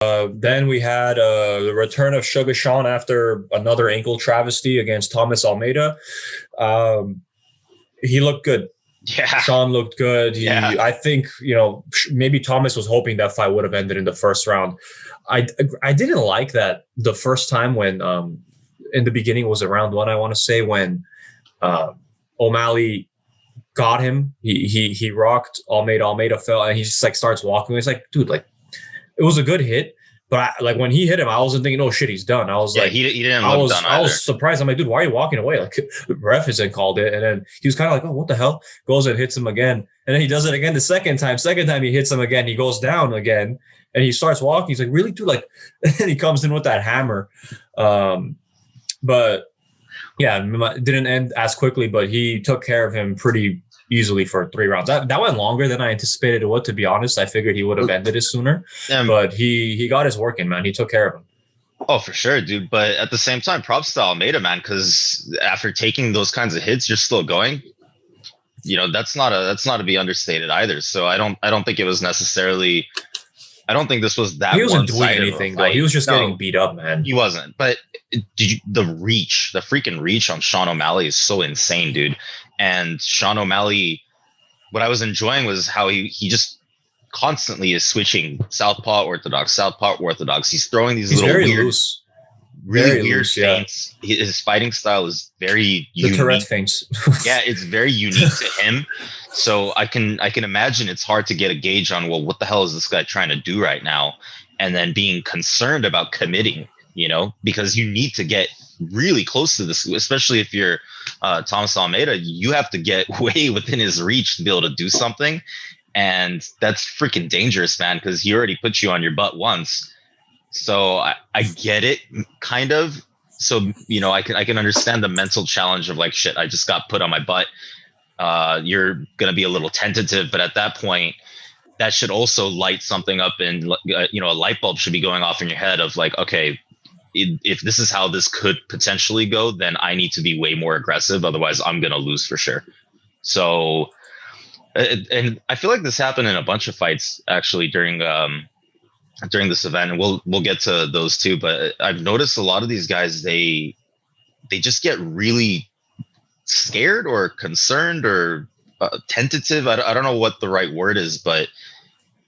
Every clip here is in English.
Then we had the return of Sugar Sean after another ankle travesty against Thomas Almeida. He looked good. Yeah. Sean looked good. I think, maybe Thomas was hoping that fight would have ended in the first round. I didn't like that the first time when in the beginning was round one, I want to say, when O'Malley got him. He rocked Almeida. Almeida fell, and he just like starts walking. It's like, dude, like it was a good hit, but when he hit him, I wasn't thinking, oh shit, he's done. I was like, he didn't look done either. I was surprised. I'm like, dude, why are you walking away? Like, ref hasn't called it, and then he was kind of like, oh, what the hell? Goes and hits him again, and then he does it again the second time. Second time he hits him again, he goes down again, and he starts walking. He's like, really, dude? Like, and he comes in with that hammer. But yeah, it didn't end as quickly, but he took care of him pretty easily for 3 rounds. That went longer than I anticipated it would, to be honest. I figured he would have ended it sooner, but he got his work in, man. He took care of him. Oh, for sure, dude. But at the same time, props to Almeida, man, because after taking those kinds of hits, you're still going. That's not to be understated either. So I don't think it was necessarily. I don't think this was that. He wasn't doing anything though. He was just getting beat up, man. He wasn't. But the freaking reach on Sean O'Malley is so insane, dude. And Sean O'Malley, what I was enjoying was how he just constantly is switching southpaw orthodox. He's throwing these little weird, really weird feints. Yeah. His fighting style is very unique. The Tourette feints. Yeah, it's very unique to him. So I can imagine it's hard to get a gauge on, well, what the hell is this guy trying to do right now? And then being concerned about committing, because you need to get really close to this, especially if you're Thomas Almeida. You have to get way within his reach to be able to do something. And that's freaking dangerous, man, because he already put you on your butt once. So I get it, kind of. So, I can understand the mental challenge of like, shit, I just got put on my butt. You're going to be a little tentative, but at that point, that should also light something up, and a light bulb should be going off in your head of like, okay, if this is how this could potentially go, then I need to be way more aggressive. Otherwise, I'm going to lose for sure. So, and I feel like this happened in a bunch of fights actually during this event, and we'll get to those too. But I've noticed a lot of these guys, they just get really scared or concerned or tentative. I don't know what the right word is, but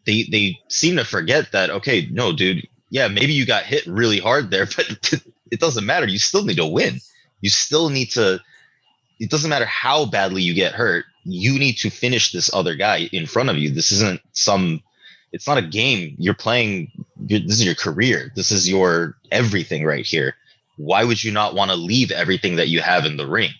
they seem to forget that, okay, no, dude, yeah, maybe you got hit really hard there, but it doesn't matter. You still need to win. You still need to. It doesn't matter how badly you get hurt. You need to finish this other guy in front of you. This isn't it's not a game. You're playing. This is your career. This is your everything right here. Why would you not want to leave everything that you have in the ring?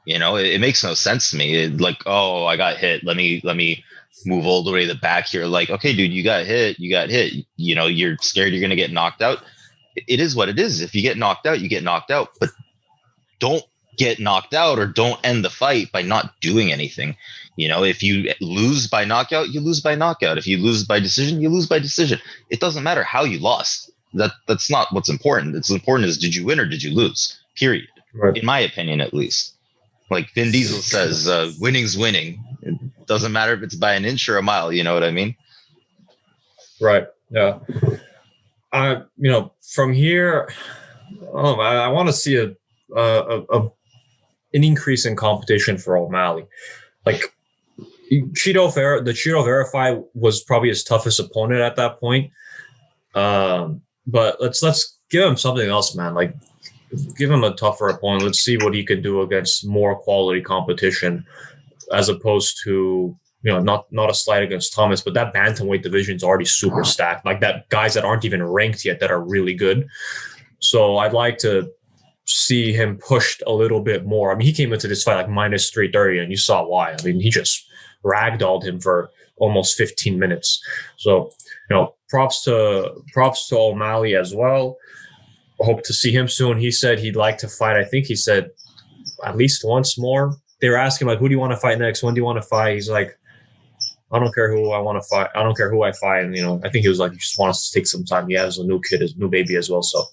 It makes no sense to me. Like, oh, I got hit. Let me move all the way to the back here. Like, okay, dude, you got hit. You're scared you're going to get knocked out. It is what it is. If you get knocked out, you get knocked out. But don't get knocked out, or don't end the fight by not doing anything. If you lose by knockout, you lose by knockout. If you lose by decision, you lose by decision. It doesn't matter how you lost. That's not what's important. What's important is, did you win or did you lose? Period. Right. In my opinion, at least. Like Vin Diesel says, winning's winning. It doesn't matter if it's by an inch or a mile. You know what I mean? Right. Yeah. From here, I want to see an increase in competition for O'Malley. Like the Cheeto Vera fight was probably his toughest opponent at that point. But let's give him something else, man. Like, give him a tougher opponent. Let's see what he can do against more quality competition, as opposed to, not a slight against Thomas, but that bantamweight division is already super stacked. Like that, guys that aren't even ranked yet that are really good. So I'd like to see him pushed a little bit more. I mean, he came into this fight like minus 330, and you saw why. I mean, he just ragdolled him for almost 15 minutes. So, props to O'Malley as well. Hope to see him soon. He said he'd like to fight. I think he said at least once more. They were asking like, who do you want to fight next? When do you want to fight? He's like, I don't care who I want to fight. I don't care who I fight. And, I think he was like, he just wants to take some time. He has a new kid, his new baby as well. So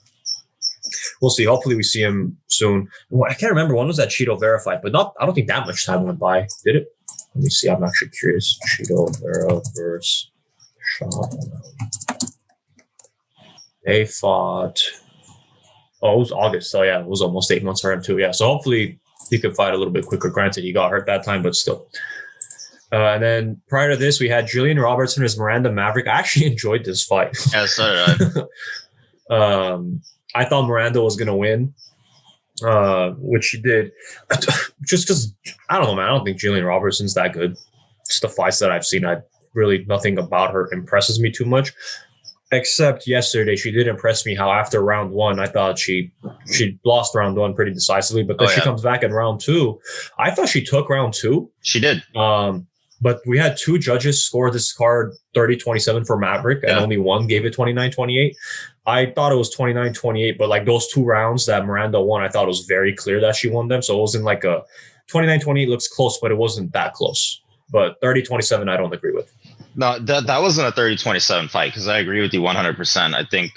we'll see. Hopefully we see him soon. Well, I can't remember when was that Cheeto Vera fight, but I don't think that much time went by. Did it? Let me see. I'm actually curious. Cheeto Vera versus Sean. They fought. Oh, it was August. So yeah, it was almost 8 months for him too. Yeah, so hopefully he could fight a little bit quicker. Granted, he got hurt that time, but still. And then prior to this, we had Gillian Robertson versus Miranda Maverick. I actually enjoyed this fight. Yeah, so did I. I thought Miranda was going to win, which she did. Just because, I don't know, man. I don't think Gillian Robertson's that good. Just the fights that I've seen, nothing about her impresses me too much. Except yesterday, she did impress me how after round one, I thought she lost round one pretty decisively, but then she comes back in round two. I thought she took round two. She did. But we had two judges score this card 30-27 for Maverick, and only one gave it 29-28. I thought it was 29-28, but like those two rounds that Miranda won, I thought it was very clear that she won them. So it wasn't like a 29-28 looks close, but it wasn't that close. But 30-27, I don't agree with. No, that wasn't a 30-27 fight, because I agree with you 100%. I think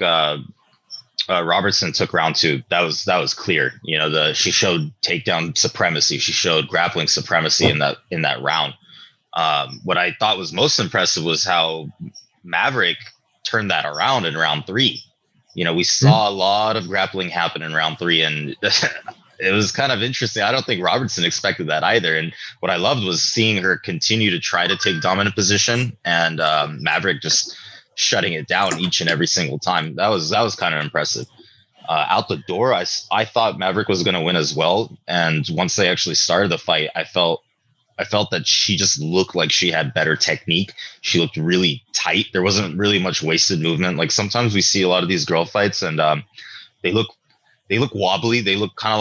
Robertson took round two. That was clear. You know, she showed takedown supremacy. She showed grappling supremacy in that round. What I thought was most impressive was how Maverick turned that around in round three. You know, we saw a lot of grappling happen in round three, and it was kind of interesting. I don't think Robertson expected that either. And what I loved was seeing her continue to try to take dominant position, and Maverick just shutting it down each and every single time. That was kind of impressive. Out the door, I thought Maverick was going to win as well. And once they actually started the fight, I felt that she just looked like she had better technique. She looked really tight. There wasn't really much wasted movement. Like sometimes we see a lot of these girl fights, and they look wobbly. They look kind of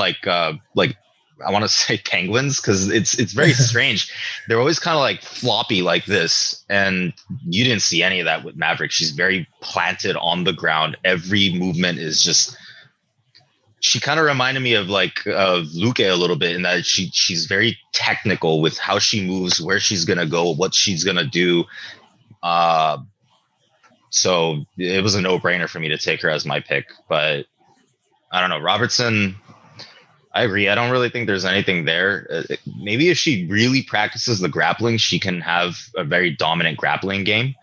like I want to say penguins, because it's very strange. They're always kind of like floppy like this, and you didn't see any of that with Maverick. She's very planted on the ground. Every movement is just. She kind of reminded me of Luque a little bit, in that she's very technical with how she moves, where she's gonna go, what she's gonna do. So it was a no-brainer for me to take her as my pick. But I don't know, Robertson. I agree. I don't really think there's anything there. Maybe if she really practices the grappling, she can have a very dominant grappling game.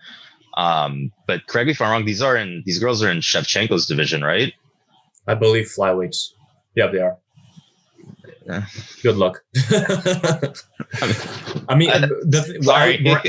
But correct me if I'm wrong. These girls are in Shevchenko's division, right? I believe flyweights. Yeah, they are. Good luck. I mean,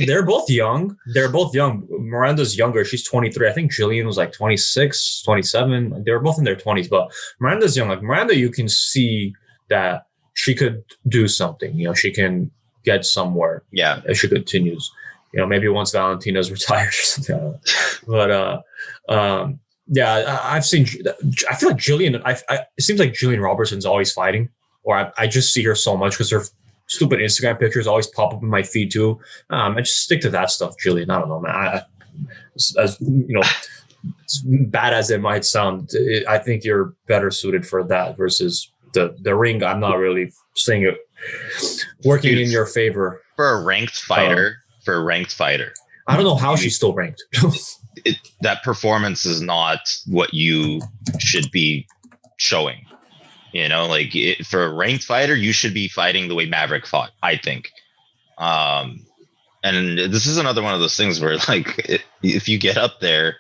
they're both young. They're both young. Miranda's younger. She's 23. I think Gillian was like 26, 27. They were both in their 20s, but Miranda's young. Like Miranda, you can see that she could do something. You know, she can get somewhere. Yeah. If she continues. You know, maybe once Valentina's retired or something. But yeah, I've seen. I feel like Gillian. It seems like Gillian Robertson's always fighting, or I just see her so much because her stupid Instagram pictures always pop up in my feed too. I just stick to that stuff, Gillian. I don't know, man. As you know, as bad as it might sound, I think you're better suited for that versus the ring. I'm not really saying it working in your favor for a ranked fighter. I don't know how she's still ranked. That performance is not what you should be showing. You know, like for a ranked fighter, you should be fighting the way Maverick fought, I think. And this is another one of those things where, like, if you get up there,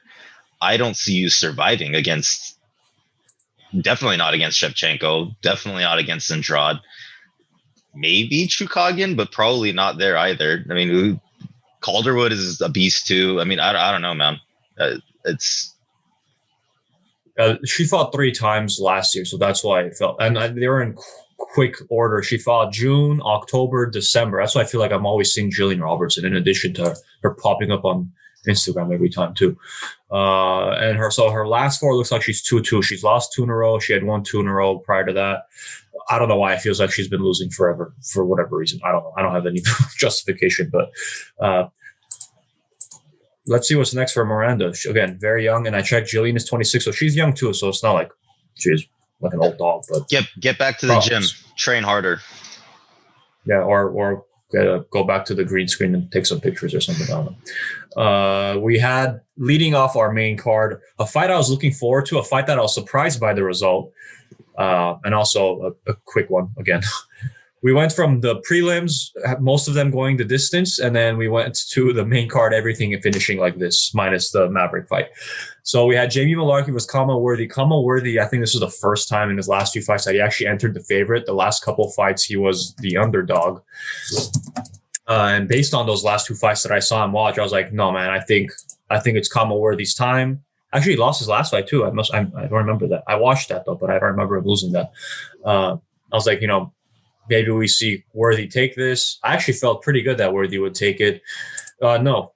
I don't see you surviving against. Definitely not against Shevchenko. Definitely not against Andrade. Maybe Chukagian, but probably not there either. I mean, Calderwood is a beast too. I mean, I don't know, man. She fought 3 times last year, so that's why I felt. And they were in quick order. She fought June, October, December. That's why I feel like I'm always seeing Gillian Robertson in addition to her popping up on Instagram every time too. And her last 4 looks like she's 2-2. She's lost 2 in a row. She had won 2 in a row prior to that. I don't know why it feels like she's been losing forever for whatever reason. I don't know. I don't have any justification, but let's see what's next for Miranda. Again, very young, and I checked. Gillian is 26, so she's young too. So it's not like she's like an old dog. But get back to the gym, train harder. Yeah, or go back to the green screen and take some pictures or something. I don't know. We had leading off our main card a fight I was looking forward to, a fight that I was surprised by the result, and also a quick one again. we went from the prelims, most of them going the distance, and then we went to the main card, everything and finishing like this, minus the Maverick fight. So we had Jamie Mullarkey versus Khama Worthy. Khama Worthy, I think this was the first time in his last 2 fights that he actually entered the favorite. The last couple fights, he was the underdog. And based on those last 2 fights that I saw him watch, I was like, no, man, I think it's Khama Worthy's time. Actually, he lost his last fight too. I don't remember that. I watched that though, but I don't remember him losing that. I was like, maybe we see Worthy take this. I actually felt pretty good that Worthy would take it. No,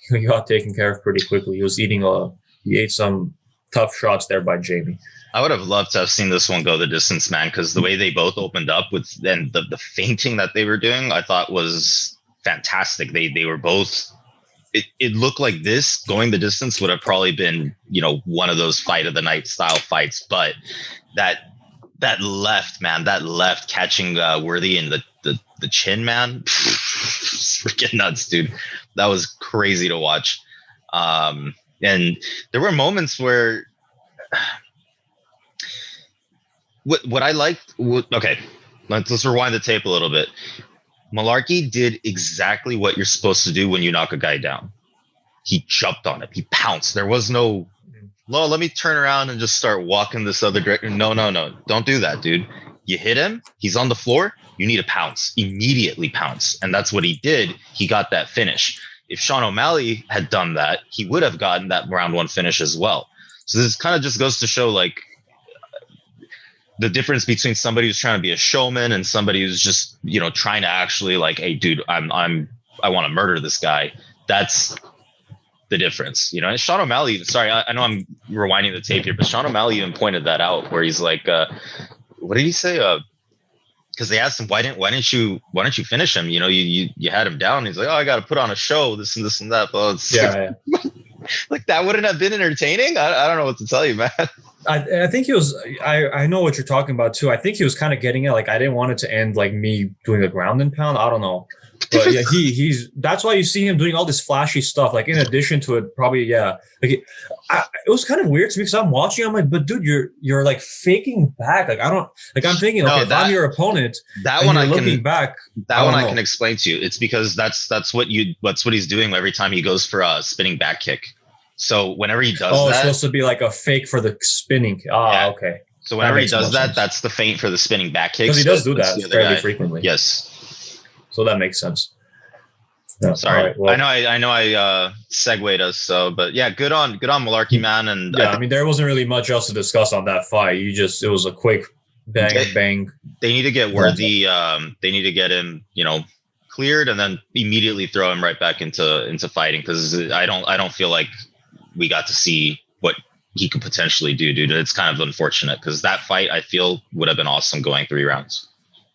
he got taken care of pretty quickly. He ate some tough shots there by Jamie. I would have loved to have seen this one go the distance, man, because the way they both opened up with and the feinting that they were doing, I thought was fantastic. They were both. It looked like this going the distance would have probably been, one of those fight of the night style fights, but that left catching Worthy in the chin, man, freaking nuts, dude. That was crazy to watch. And there were moments where what I liked. Okay, let's rewind the tape a little bit. Mullarkey did exactly what you're supposed to do when you knock a guy down. He jumped on it. He pounced. There was no, let me turn around and just start walking this other direction. No. Don't do that, dude. You hit him. He's on the floor. You need to pounce. Immediately pounce. And that's what he did. He got that finish. If Sean O'Malley had done that, he would have gotten that round 1 finish as well. So this kind of just goes to show, like, the difference between somebody who's trying to be a showman and somebody who's just, trying to actually, like, hey, dude, I want to murder this guy. That's the difference, And Sean O'Malley, sorry, I know I'm rewinding the tape here, but Sean O'Malley even pointed that out, where he's like, what did he say? Because they asked him, why didn't you finish him? You had him down. He's like, oh, I got to put on a show, this and this and that. Well, yeah. Like, that wouldn't have been entertaining. I don't know what to tell you, man. I think he was. I know what you're talking about too. I think he was kind of getting it. Like, I didn't want it to end like me doing a ground and pound. I don't know, but yeah, he's. That's why you see him doing all this flashy stuff. Like, in addition to it, probably Like, it was kind of weird to me because I'm watching. I'm like, but dude, you're like faking back. Like, I don't. Like, I'm thinking, okay, if I'm your opponent, that one I looking back. That one I can explain to you. It's because that's what he's doing every time he goes for a spinning back kick. So whenever he does that, it's supposed to be like a fake for the spinning. Yeah. Okay. So whenever he does that, that's the feint for the spinning back kick. Because he does do that fairly frequently. Yes. So that makes sense. Yeah. Sorry, right, well, I know I segued us. So, but yeah, good on Mullarkey, man. And yeah, I mean, there wasn't really much else to discuss on that fight. It was a quick bang. They need to get Worthy. They need to get him, cleared, and then immediately throw him right back into fighting, because I don't feel like we got to see what he could potentially do, dude. It's kind of unfortunate because that fight, I feel, would have been awesome going 3 rounds.